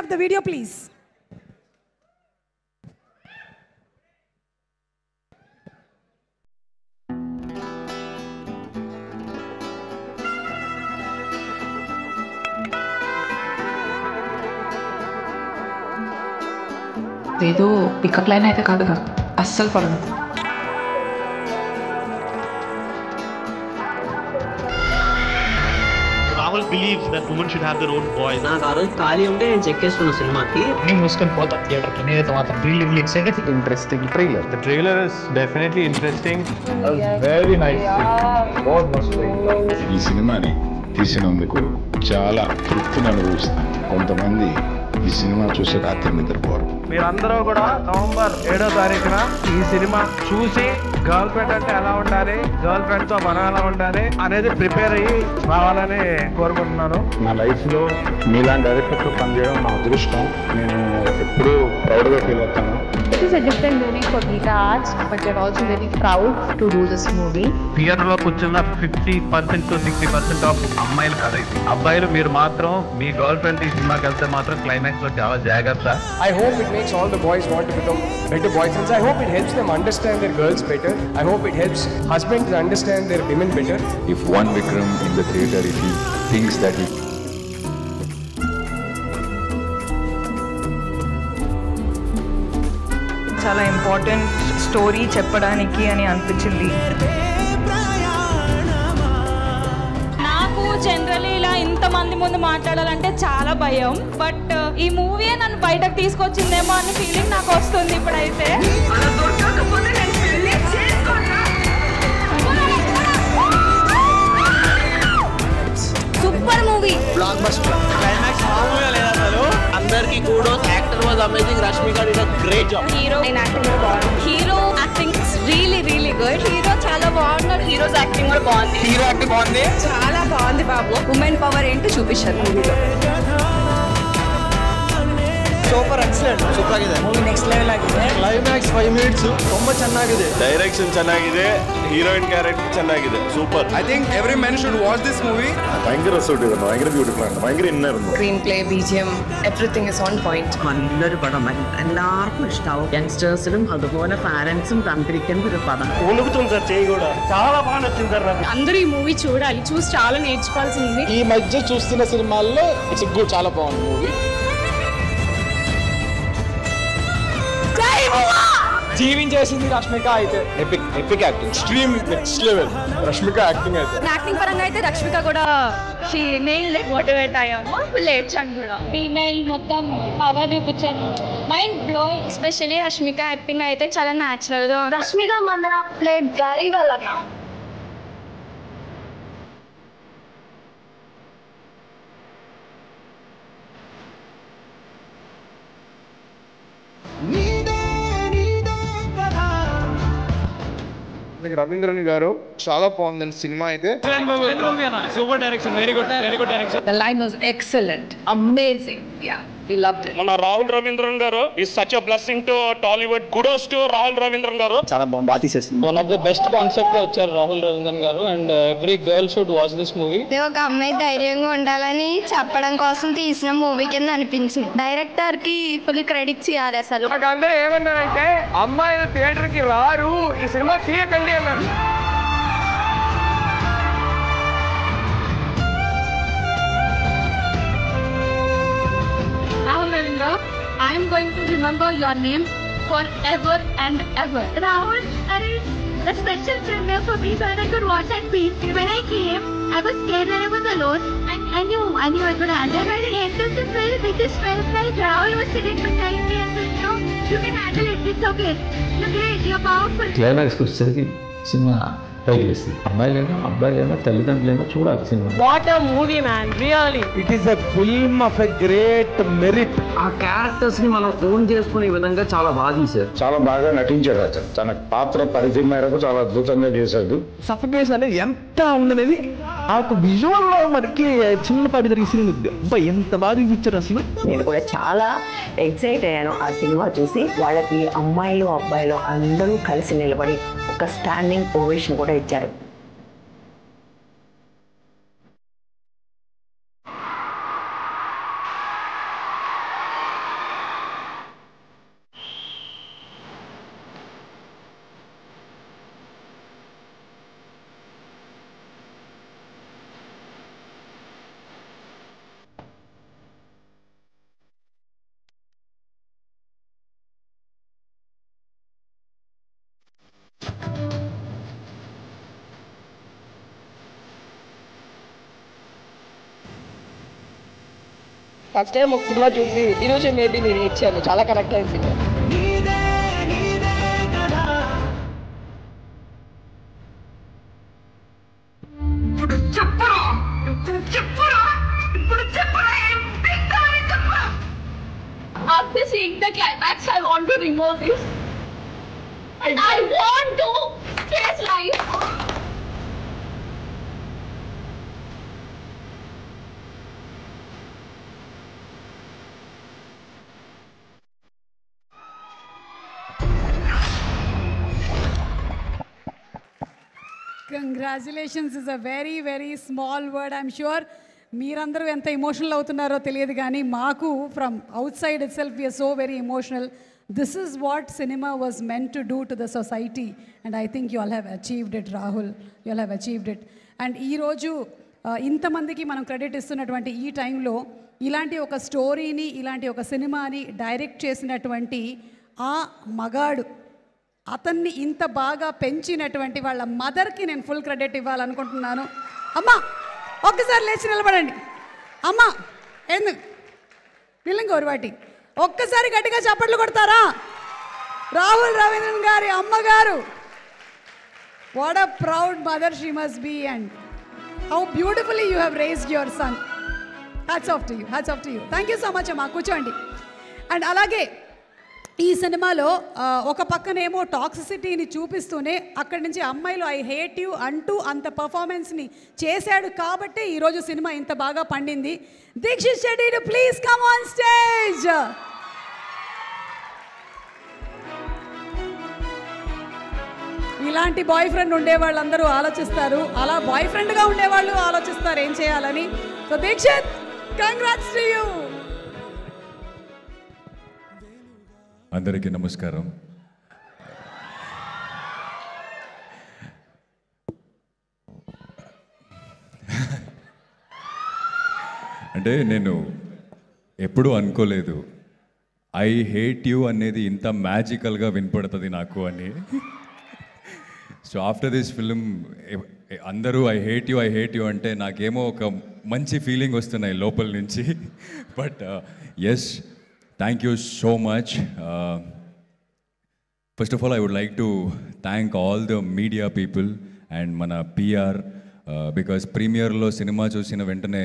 Have the video, please. ఏదో pickup line అయితే కాదుగా, అస్సలు పడదు. Rahul believes that women should have their own voice. నాకు ఆ రోజు ఖాళీ ఉంటే నేను చెక్ చేసుకున్న సినిమాకి నేను మూసుకొని పోతాను థియేటర్కి. నేనైతే మాత్రం really excited. Interesting trailer. The trailer is definitely interesting. Very nice. ఈ సినిమాని తీసినందుకు చాలా తృప్తిని అనుభవిస్తాను. కొంతమంది ఈ సినిమా చూసి రాత్రి నిద్రపోరు. మీరందరూ కూడా నవంబర్ 7వ తారీఖున ఈ సినిమా చూసి గర్ల్ ఫ్రెండ్ అంటే ఎలా ఉండాలి, గర్ల్ ఫ్రెండ్ తో మనం ఎలా ఉండాలి అనేది ప్రిపేర్ అయ్యి రావాలని కోరుకుంటున్నాను. నా లైఫ్లో మీలాంటి డైరెక్టర్తో పనిచేయడం నా అదృష్టం. నేను ఎప్పుడూ ప్రౌడ్గా ఫీల్ అవుతాను. It is a different movie for Geeta Arts, but we're also very proud to do this movie. థియేటర్లో కూర్చున్న 50% to 60% ఆఫ్ అమ్మాయిలు కదా ఇది. అబ్బాయిలు మీరు మాత్రం మీ గర్ల్ ఫ్రెండ్ ఈ సినిమాకి వెళ్తే మాత్రం క్లైమాక్స్ లో చాలా జాగ్రత్త. I hope it makes all the boys want to become better boyfriends. I hope it helps them understand their girls better. I hope it helps husbands understand their women better. If one Vikram in the theater, if he thinks that he చాలా important story చెప్పడానికి అని అనిపించింది. నాకు generally ఇలా ఇంతమంది ముందు మాట్లాడాలంటే చాలా భయం, బట్ ఈ మూవీ నన్ను బయటకు తీసుకొచ్చిందేమో అనే ఫీలింగ్ నాకు వస్తుంది ఇప్పుడైతే. Super movie, block buster. Climax మామూలుగా లేదు అసలు. అందరికి kudos. Actor was amazing. Rashmika did a great job. Hero acting really really good. Hero చాలా బాగున్నాడు. హీరోస్ యాక్టింగ్ కూడా బాగుంది. హీరో యాక్టింగ్ బాగుంది. చాలా బాగుంది బాబు. ఉమెన్ పవర్ ఏంటో చూపించారు మూవీలో. Super excellent. ಸೂಪರ್ ಆಗಿದೆ ಮೂವಿ ನೆಕ್ಸ್ಟ್ ಲೆವೆಲ್ ಆಗಿದೆ. ಕ್ಲೈಮ್ಯಾಕ್ಸ್ 5 minutes ತುಂಬಾ ಚೆನ್ನಾಗಿದೆ. Direction ಚೆನ್ನಾಗಿದೆ, heroine character ಚೆನ್ನಾಗಿದೆ, super. I think every man should watch this movie. ഭയങ്കര രസമായിട്ട് ഭയങ്കര ബ്യൂട്ടിഫുൾ ആണ്, ഭയങ്കര ഇന്നായിരുന്നു. Screen play, BGM, everything is on point. നല്ലൊരു പടം. എല്ലാവർക്കും ഇഷ്ടാവും. യങ്സ്റ്റേഴ്സിനും അതുപോലെ പാരന്റ്സും കണ്ടിരിക്കുന്ന ഒരു പടം. ఉనుకుతుంది సార్ చేయి కూడా. చాలా బాగా నచ్చింది సార్ నాకు. అందరూ ఈ మూవీ చూడాలి, చూసి చాలా నేర్చుకోవాల్సింది. ఈ మధ్య చూస్తున్న సినిమాల్లో ఇట్స్ గుడ్, చాలా బాగుంది మూవీ. జీవించేసింది రష్మిక అయితే. Epic acting, extreme next level Rashmika acting అయితే. యాక్టింగ్ పరంగా అయితే రష్మిక కూడా షీ నెయిల్డ్ ఇట్. మోటివేట్ అయ్యాము. లేచాను కూడా. ఫీమేల్ మొత్తం పవర్ చూపించాను. Mind blowing. Especially Rashmika acting అయితే చాలా న్యాచురల్ గా. Rashmika Mandanna played very well అన్న. రవీంద్రన్ గారు చాలా బాగుందండి సినిమా అయితే. Super direction, very good direction. The line was excellent, amazing. Yeah, we loved it. మన రాహుల్ రవీంద్రన్ గారు is such a blessing to Tollywood. Kudos to Rahul Ravindran గారు. చాలా బాగా తీసేసింది. One of the best concept లో వచ్చారు రాహుల్ రవీంద్రన్ గారు. And every girl should watch this movie. ఒక అమ్మాయి ధైర్యంగా ఉండాలని చెప్పడం కోసం తీసిన మూవీ కింద అనిపించింది. డైరెక్టర్ కి ఫుల్ క్రెడిట్స్ ఇవ్వాలి అసలు. నాకు అందరూ ఏమన్నారంటే అమ్మాయిలు థియేటర్ కి రారు, ఈ సినిమా తీయకండి అన్నారు. Rahul Ravindra, I am going to remember your name forever and ever. Rahul, the special premiere for me so that I could watch that scene. When I came, I was scared that I was alone. I knew I could handle it. When I entered the film, it just felt like Rahul was sitting beside me and said, "No, you can handle it. It's okay. You're great. You're powerful." క్లైమాక్స్కి వచ్చేసరికి cinema పైకి అమ్మాయిలైనా అబ్బాయిలైనా తల్లిదండ్రులైనా చూడాలి cinema. What a movie, man. Really. It is a film of a great merit. ఆ characters ని మనం own చేసుకునే విధంగా చాలా బాగా తీశారు. చాలా బాగా నటించాడు అతను. తన పాత్ర పరిధి మేరకు చాలా అద్భుతంగా చేశాడు. సఫకేషన్ అనేది ఎంత ఉన్నది ఆ ఒక విజువల్ లో మనకి చిన్నపాటి జరిగింది. ఎంత బాగా చూపించారు అసలు. నేను కూడా చాలా ఎక్సైట్ అయ్యాను ఆ సినిమా చూసి. వాళ్ళకి అమ్మాయిలు అబ్బాయిలు అందరూ కలిసి నిలబడి ఒక స్టాండింగ్ ఓవేషన్ కూడా ఇచ్చారు. ఫస్ట్ టైం ఒక సినిమా చూసి ఈరోజు మేబీ నేను ఇచ్చాను, చాలా కరెక్ట్ అయిన cinema. After seeing the climax, I want to remove this. And I want to face life. Congratulations is a very very small word. I'm sure మీరందరూ ఎంత ఎమోషనల్ అవుతున్నారో తెలియదు, కానీ మాకు from outside itself we are so very emotional. This is what cinema was meant to do to the society and I think you all have achieved it Rahul, you all have achieved it. And ఈరోజు ఇంతమందికి మనం credit ఇస్తున్నటువంటి ఈ టైంలో ఇలాంటి ఒక స్టోరీని, ఇలాంటి ఒక సినిమాని డైరెక్ట్ చేసినటువంటి ఆ మగాడు, అతన్ని ఇంత బాగా పెంచినటువంటి వాళ్ళ మదర్కి నేను ఫుల్ క్రెడిట్ ఇవ్వాలనుకుంటున్నాను. అమ్మా ఒక్కసారి లేచి నిలబడండి. అమ్మా ఎందుకు నిల్లంగోరు వాటి ఒక్కసారి గట్టిగా చప్పట్లు కొడతారా? రాహుల్ రవీంద్రన్ గారి అమ్మగారు, what a proud mother she must be and how beautifully you have raised your son. Hats off to you, hats off to you. Thank you so much అమ్మా, కూర్చోండి. అండ్ అలాగే ఈ సినిమాలో ఒక పక్కనేమో టాక్సిసిటీని చూపిస్తూనే అక్కడి నుంచి అమ్మాయిలు ఐ హేట్ యూ అంటూ అంత పర్ఫార్మెన్స్ని చేశాడు కాబట్టి ఈరోజు సినిమా ఇంత బాగా పండింది. Deekshith Shetty too please come on stage. ఇలాంటి బాయ్ ఫ్రెండ్ ఉండే వాళ్ళందరూ ఆలోచిస్తారు, అలా బాయ్ ఫ్రెండ్గా ఉండేవాళ్ళు ఆలోచిస్తారు ఏం చేయాలని. So Deekshith, congrats to you. అందరికీ నమస్కారం. అంటే నేను ఎప్పుడూ అనుకోలేదు ఐ హేట్ యూ అనేది ఇంత మ్యాజికల్గా వినపడుతుంది నాకు అని. సో ఆఫ్టర్ దిస్ ఫిలిం అందరూ ఐ హేట్ యూ అంటే నాకేమో ఒక మంచి ఫీలింగ్ వస్తున్నాయి లోపల నుంచి. But yes, thank you so much. First of all, I would like to thank all the media people and mana PR because premiere lo cinema chusina ventane